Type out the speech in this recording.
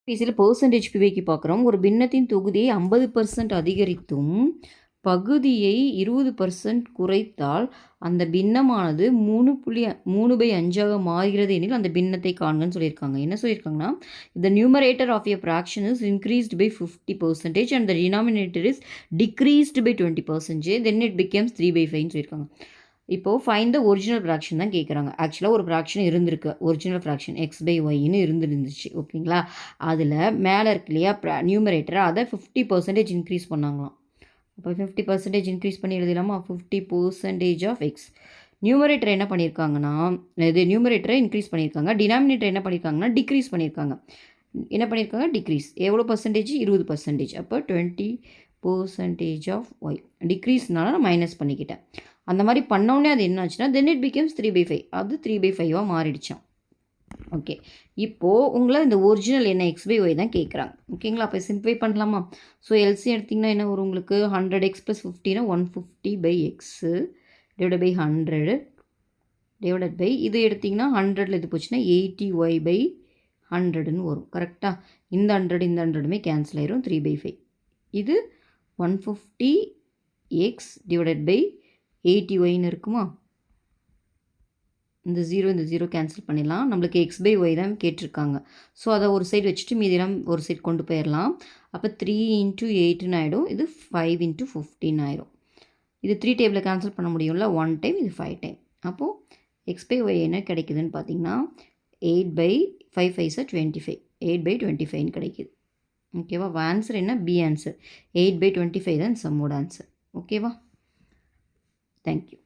இதில் பெர்சன்டேஜ் பிவைக்கு பார்க்குறோம். ஒரு பின்னத்தின் தொகுதியை 50% அதிகரித்தும் பகுதியை 20% குறைத்தால் அந்த பின்னமானது 3/5 மாறுகிறது எனில் அந்த பின்னத்தை காண்கன்னு சொல்லியிருக்காங்க. என்ன சொல்லியிருக்காங்கன்னா, the numerator of a fraction is increased by 50% and the denominator is decreased by 20%, then it becomes 3/5ன்னு சொல்லியிருக்காங்க. இப்போது ஃபைண்ட் த ஒரிஜினல் ஃப்ராக்ஷன் தான் கேட்குறாங்க. ஆக்சுவலாக ஒரு ஃப்ராக்ஷன் இருந்திருக்கு, ஒரிஜினல் ஃப்ராக்ஷன் x/yன்னு இருந்துருந்துச்சு. ஓகேங்களா? அதில் மேலே இருக்கு இல்லையா நியூமரேட்டர், அதை 50% இன்க்ரீஸ் பண்ணாங்களாம். அப்போ 50% இன்க்ரீஸ் பண்ணி எழுதிடலாமா? 50% ஆஃப் எக்ஸ். நியூமரேட்டர் என்ன பண்ணியிருக்காங்கன்னா, இது நியூமரேட்டரை இன்க்ரீஸ் பண்ணியிருக்காங்க. டினாமினேட்டர் என்ன பண்ணியிருக்காங்கன்னா டிக்ரீஸ் பண்ணியிருக்காங்க. என்ன பண்ணியிருக்காங்க? டிக்ரீஸ். எவ்வளோ பர்சன்டேஜ்? 20%. அப்போ 20% ஆஃப் ஒய். டிக்ரீஸ்னால நான் மைனஸ் பண்ணிக்கிட்டேன். அந்த மாதிரி பண்ணோடனே அது என்ன ஆச்சுன்னா தென் இட் பிகம்ஸ் 3/5. அது 3/5 மாறிடுச்சான். ஓகே, இப்போது உங்களை இந்த ஒரிஜினல் என்ன x/y தான் கேட்குறாங்க. ஓகேங்களா? அப்போ சிம்பிளை பண்ணலாமா? ஸோ எல்சி எடுத்திங்கன்னா என்ன வரும் உங்களுக்கு? 100x + 50 150/x divide by 100 divide by இது எடுத்திங்கன்னா 100ல் இது போச்சுன்னா 80y/100ன்னு வரும். கரெக்டாக? இந்த 100 இந்த 100மே கேன்சல் ஆயிரும். 3/5. இது 150x டிவைட் பை 80yன்னு இருக்குமா? இந்த 0 கேன்சல் பண்ணிடலாம். நம்மளுக்கு x/y தான் கேட்டிருக்காங்க. ஸோ அதை ஒரு சைடு வச்சுட்டு மீதியெல்லாம் ஒரு சைடு கொண்டு போயிடலாம். அப்போ 3 × 8ன்னு ஆகிடும். இது 5 × 15 ஆயிரும். இது 3 டேபிளில் கேன்சல் பண்ண முடியும்ல, 1 டைம், இது 5 டைம். அப்போது x/y என்ன கிடைக்குதுன்னு பார்த்தீங்கன்னா 8/5 5 25. 8/25ன்னு கிடைக்குது. ஓகேவா? ஆன்சர் என்ன? B answer. 8/25 தான் சம்மோட ஆன்சர். ஓகேவா? தேங்க்யூ.